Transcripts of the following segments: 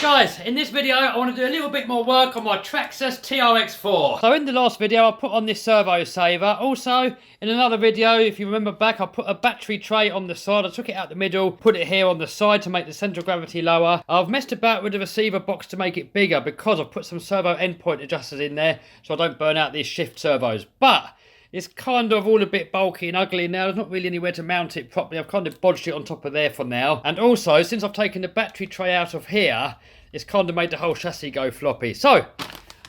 Guys, in this video I want to do a little bit more work on my Traxxas TRX-4. So in the last video I put on this servo saver. Also in another video, if you remember back, I put a battery tray on the side. I took it out the middle, put it here on the side to make the centre of gravity lower. I've messed about with the receiver box to make it bigger because I've put some servo endpoint adjusters in there so I don't burn out these shift servos. But it's kind of all a bit bulky and ugly now. There's not really anywhere to mount it properly. I've kind of bodged it on top of there for now. And also, since I've taken the battery tray out of here, it's kind of made the whole chassis go floppy. So,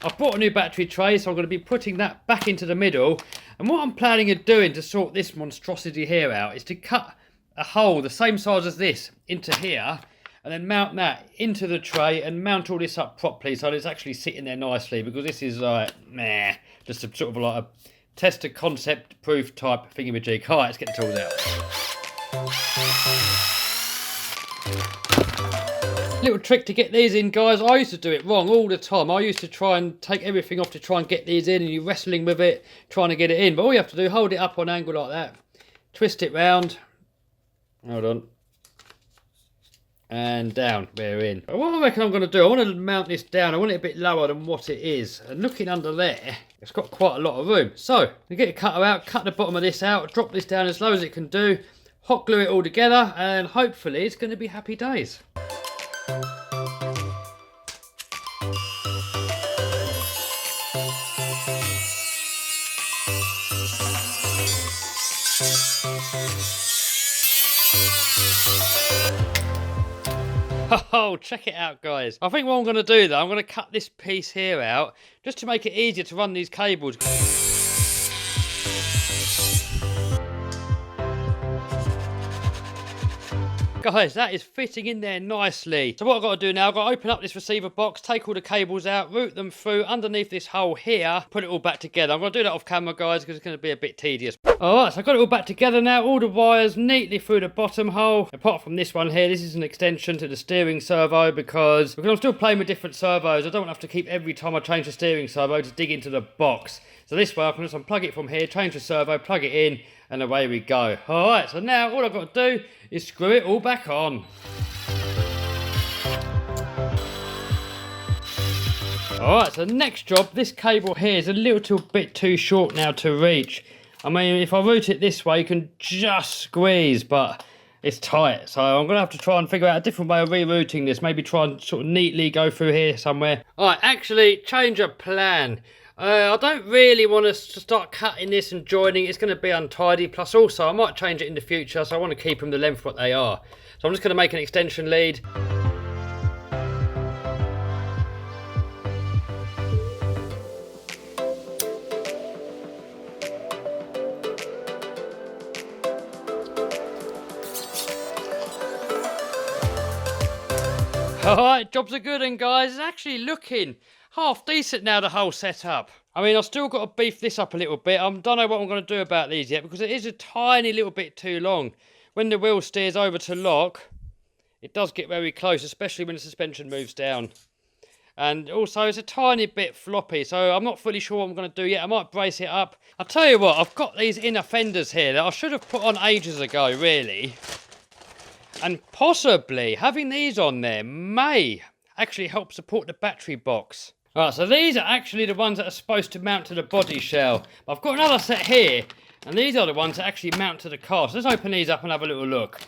I've bought a new battery tray, so I'm going to be putting that back into the middle. And what I'm planning on doing to sort this monstrosity here out is to cut a hole the same size as this into here, and then mount that into the tray and mount all this up properly so that it's actually sitting there nicely, because this is like, meh, just a sort of like a tester concept proof type thingamajig. Alright, let's get the tools out. Little trick to get these in, guys. I used to do it wrong all the time. I used to try and take everything off to try and get these in, and you're wrestling with it, trying to get it in. But all you have to do, hold it up on an angle like that, twist it round, hold on, and down, we're in. But what I reckon I'm going to do, I want to mount this down. I want it a bit lower than what it is. And looking under there, it's got quite a lot of room. So, you get your cutter out, cut the bottom of this out, drop this down as low as it can do, hot glue it all together, and hopefully it's going to be happy days. Oh, check it out, guys. I think what I'm going to do though, I'm going to cut this piece here out just to make it easier to run these cables. Guys, that is fitting in there nicely. So what I've got to do now, I've got to open up this receiver box, take all the cables out, route them through underneath this hole here, put it all back together. I'm going to do that off camera, guys, because it's going to be a bit tedious. Alright, so I've got it all back together now, all the wires neatly through the bottom hole. Apart from this one here, this is an extension to the steering servo because I'm still playing with different servos. I don't have to keep every time I change the steering servo to dig into the box. So this way I can just unplug it from here, change the servo, plug it in, and away we go. Alright, so now all I've got to do is screw it all back on. Alright, so the next job, this cable here is a little bit too short now to reach. I mean, if I route it this way, you can just squeeze, but it's tight. So I'm going to have to try and figure out a different way of rerouting this. Maybe try and sort of neatly go through here somewhere. Alright, actually, change of plan. I don't really want to start cutting this and joining. It's going to be untidy. Plus also I might change it in the future, so I want to keep them the length what they are. So I'm just going to make an extension lead. Alright, jobs are good, and guys, it's actually looking half decent now, the whole setup. I mean, I've still got to beef this up a little bit. I don't know what I'm going to do about these yet, because it is a tiny little bit too long. When the wheel steers over to lock, it does get very close, especially when the suspension moves down. And also, it's a tiny bit floppy, so I'm not fully sure what I'm going to do yet. I might brace it up. I'll tell you what, I've got these inner fenders here that I should have put on ages ago, really. And possibly having these on there may actually help support the battery box. Right, so these are actually the ones that are supposed to mount to the body shell. I've got another set here, and these are the ones that actually mount to the car. So let's open these up and have a little look.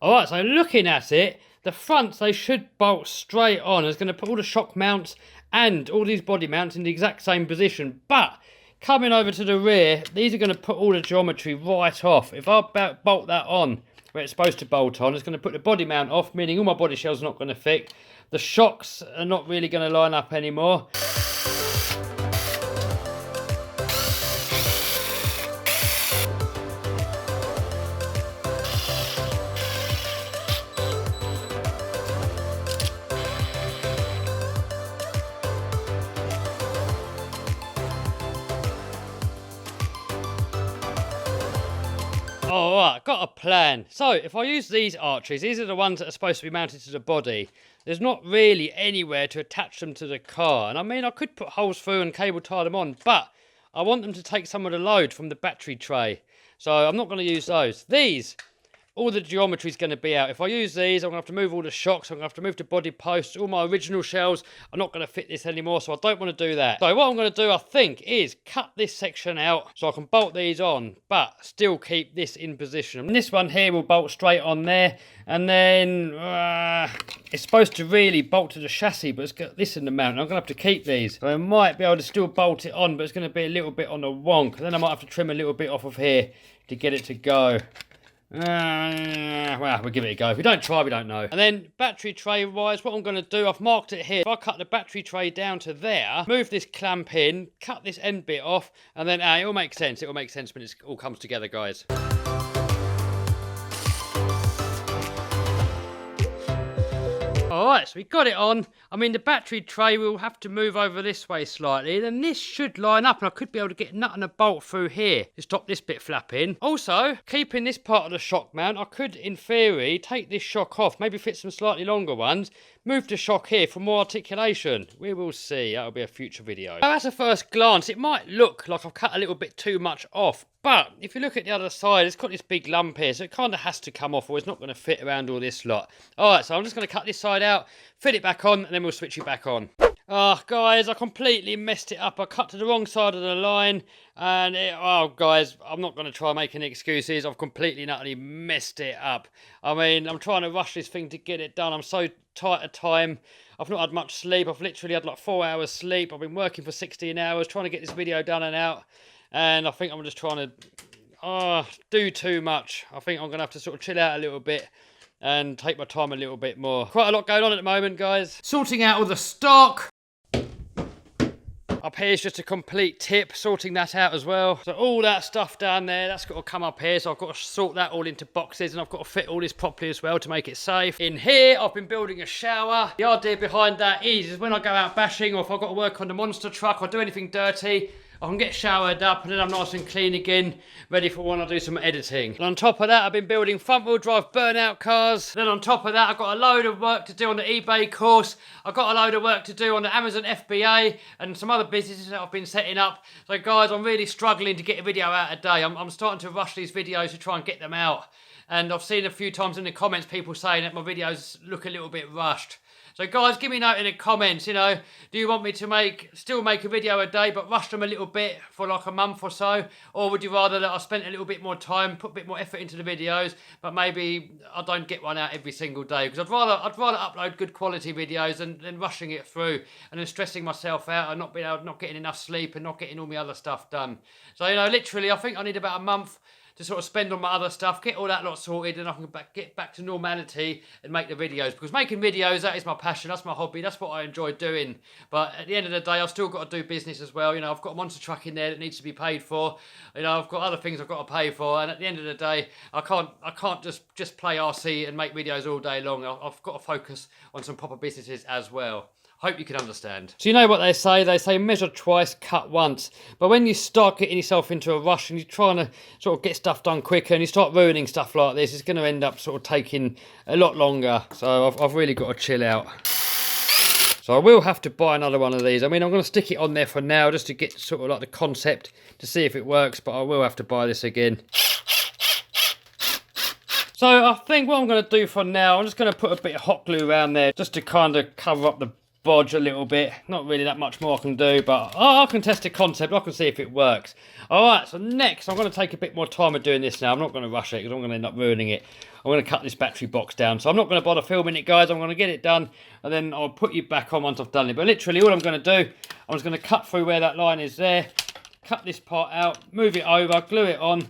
Alright, so looking at it, the fronts, they should bolt straight on. It's going to put all the shock mounts and all these body mounts in the exact same position. But coming over to the rear, these are going to put all the geometry right off. If I bolt that on where it's supposed to bolt on, it's going to put the body mount off, meaning all my body shell's not going to fit. The shocks are not really going to line up anymore. Alright, got a plan. So, if I use these arches, these are the ones that are supposed to be mounted to the body. There's not really anywhere to attach them to the car. And I mean, I could put holes through and cable tie them on, but I want them to take some of the load from the battery tray. So I'm not going to use those. These all the geometry is going to be out. If I use these, I'm going to have to move all the shocks, I'm going to have to move the body posts, all my original shells are not going to fit this anymore, so I don't want to do that. So what I'm going to do, I think, is cut this section out so I can bolt these on, but still keep this in position. And this one here will bolt straight on there, and then it's supposed to really bolt to the chassis, but it's got this in the mount. I'm going to have to keep these. So I might be able to still bolt it on, but it's going to be a little bit on the wonk. Then I might have to trim a little bit off of here to get it to go. Well, we'll give it a go. If we don't try, we don't know. And then battery tray wise, what I'm going to do, I've marked it here. If I cut the battery tray down to there, move this clamp in, cut this end bit off, and then it will make sense. It will make sense when it all comes together, guys. Alright, so we got it on. I mean, the battery tray will have to move over this way slightly. Then this should line up, and I could be able to get a nut and a bolt through here to stop this bit flapping. Also, keeping this part of the shock mount, I could, in theory, take this shock off, maybe fit some slightly longer ones, move the shock here for more articulation. We will see. That'll be a future video. Now, at a first glance, it might look like I've cut a little bit too much off. But if you look at the other side, it's got this big lump here, so it kind of has to come off, or it's not going to fit around all this lot. Alright, so I'm just going to cut this side out, fit it back on, and then we'll switch it back on. Oh, guys, I completely messed it up. I cut to the wrong side of the line, and oh, guys, I'm not going to try making excuses. I've completely and utterly messed it up. I mean, I'm trying to rush this thing to get it done. I'm so tight of time. I've not had much sleep. I've literally had like 4 hours sleep. I've been working for 16 hours trying to get this video done and out. And I think I'm just trying to do too much. I think I'm going to have to sort of chill out a little bit and take my time a little bit more. Quite a lot going on at the moment, guys. Sorting out all the stock. Up here is just a complete tip, sorting that out as well. So all that stuff down there, that's got to come up here. So I've got to sort that all into boxes, and I've got to fit all this properly as well to make it safe. In here, I've been building a shower. The idea behind that is when I go out bashing, or if I've got to work on the monster truck or do anything dirty, I can get showered up and then I'm nice and clean again, ready for when I do some editing. And on top of that, I've been building front wheel drive burnout cars. Then on top of that, I've got a load of work to do on the eBay course. I've got a load of work to do on the Amazon FBA and some other businesses that I've been setting up. So guys, I'm really struggling to get a video out a day. I'm starting to rush these videos to try and get them out. And I've seen a few times in the comments people saying that my videos look a little bit rushed. So guys, give me a note in the comments, you know, do you want me to still make a video a day but rush them a little bit for like a month or so? Or would you rather that I spent a little bit more time, put a bit more effort into the videos, but maybe I don't get one out every single day? Because I'd rather upload good quality videos than rushing it through and then stressing myself out and not getting enough sleep and not getting all my other stuff done. So, you know, literally I think I need about a month to sort of spend on my other stuff, get all that lot sorted, and I can get back to normality and make the videos. Because making videos, that is my passion, that's my hobby, that's what I enjoy doing. But at the end of the day, I've still got to do business as well. You know, I've got a monster truck in there that needs to be paid for. You know, I've got other things I've got to pay for. And at the end of the day, I can't just play RC and make videos all day long. I've got to focus on some proper businesses as well. Hope you can understand. So you know what they say measure twice, cut once. But when you start getting yourself into a rush and you're trying to sort of get stuff done quicker and you start ruining stuff like this, it's going to end up sort of taking a lot longer. So I've really got to chill out. So I will have to buy another one of these. I mean, I'm going to stick it on there for now just to get sort of like the concept to see if it works, but I will have to buy this again. So I think what I'm going to do for now, I'm just going to put a bit of hot glue around there just to kind of cover up the bodge a little bit. Not really that much more I can do, but I can test the concept. I can see if it works. Alright, so next I'm going to take a bit more time of doing this now. I'm not going to rush it because I'm going to end up ruining it. I'm going to cut this battery box down. So I'm not going to bother filming it, guys. I'm going to get it done and then I'll put you back on once I've done it. But literally all I'm going to do, I'm just going to cut through where that line is there, cut this part out, move it over, glue it on,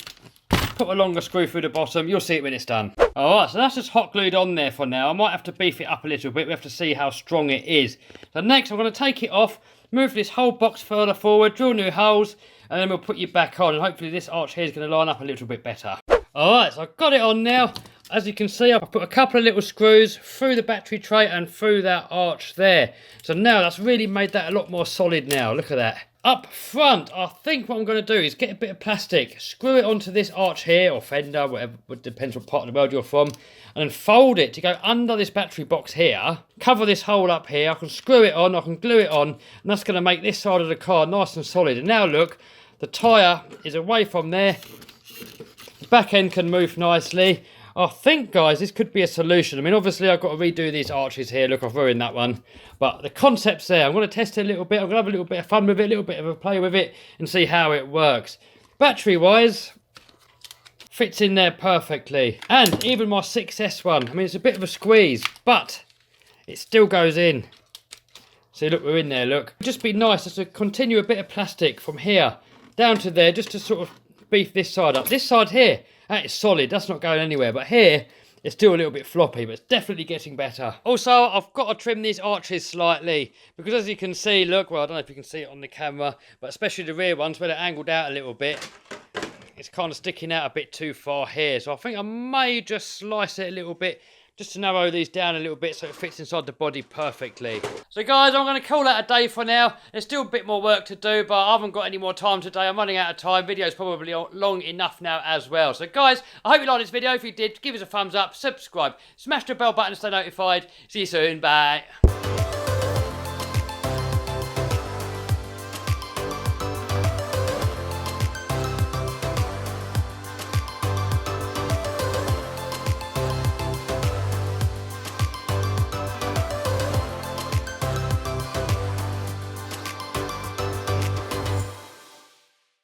put a longer screw through the bottom. You'll see it when it's done. Alright, so that's just hot glued on there for now. I might have to beef it up a little bit. We have to see how strong it is. So next I'm going to take it off, move this whole box further forward, drill new holes, and then we'll put you back on. And hopefully this arch here is going to line up a little bit better. Alright, so I've got it on now. As you can see, I've put a couple of little screws through the battery tray and through that arch there. So now that's really made that a lot more solid now. Look at that. Up front, I think what I'm going to do is get a bit of plastic, screw it onto this arch here, or fender, whatever, it depends what part of the world you're from, and then fold it to go under this battery box here, cover this hole up here, I can screw it on, I can glue it on, and that's going to make this side of the car nice and solid. And now look, the tyre is away from there, the back end can move nicely. I think, guys, this could be a solution. I mean, obviously, I've got to redo these arches here. Look, I've ruined that one. But the concept's there. I'm going to test it a little bit. I'm going to have a little bit of fun with it, a little bit of a play with it, and see how it works. Battery-wise, fits in there perfectly. And even my 6S one. I mean, it's a bit of a squeeze, but it still goes in. See, look, we're in there, look. It'd just be nice just to continue a bit of plastic from here down to there, just to sort of beef this side up. This side here, that is solid, that's not going anywhere. But here, it's still a little bit floppy, but it's definitely getting better. Also, I've got to trim these arches slightly, because as you can see, look, well, I don't know if you can see it on the camera, but especially the rear ones, where they're angled out a little bit, it's kind of sticking out a bit too far here. So I think I may just slice it a little bit, just to narrow these down a little bit so it fits inside the body perfectly. So guys, I'm going to call that a day for now. There's still a bit more work to do, but I haven't got any more time today. I'm running out of time. Video's probably long enough now as well. So guys, I hope you liked this video. If you did, give us a thumbs up, subscribe, smash the bell button to stay notified. See you soon. Bye.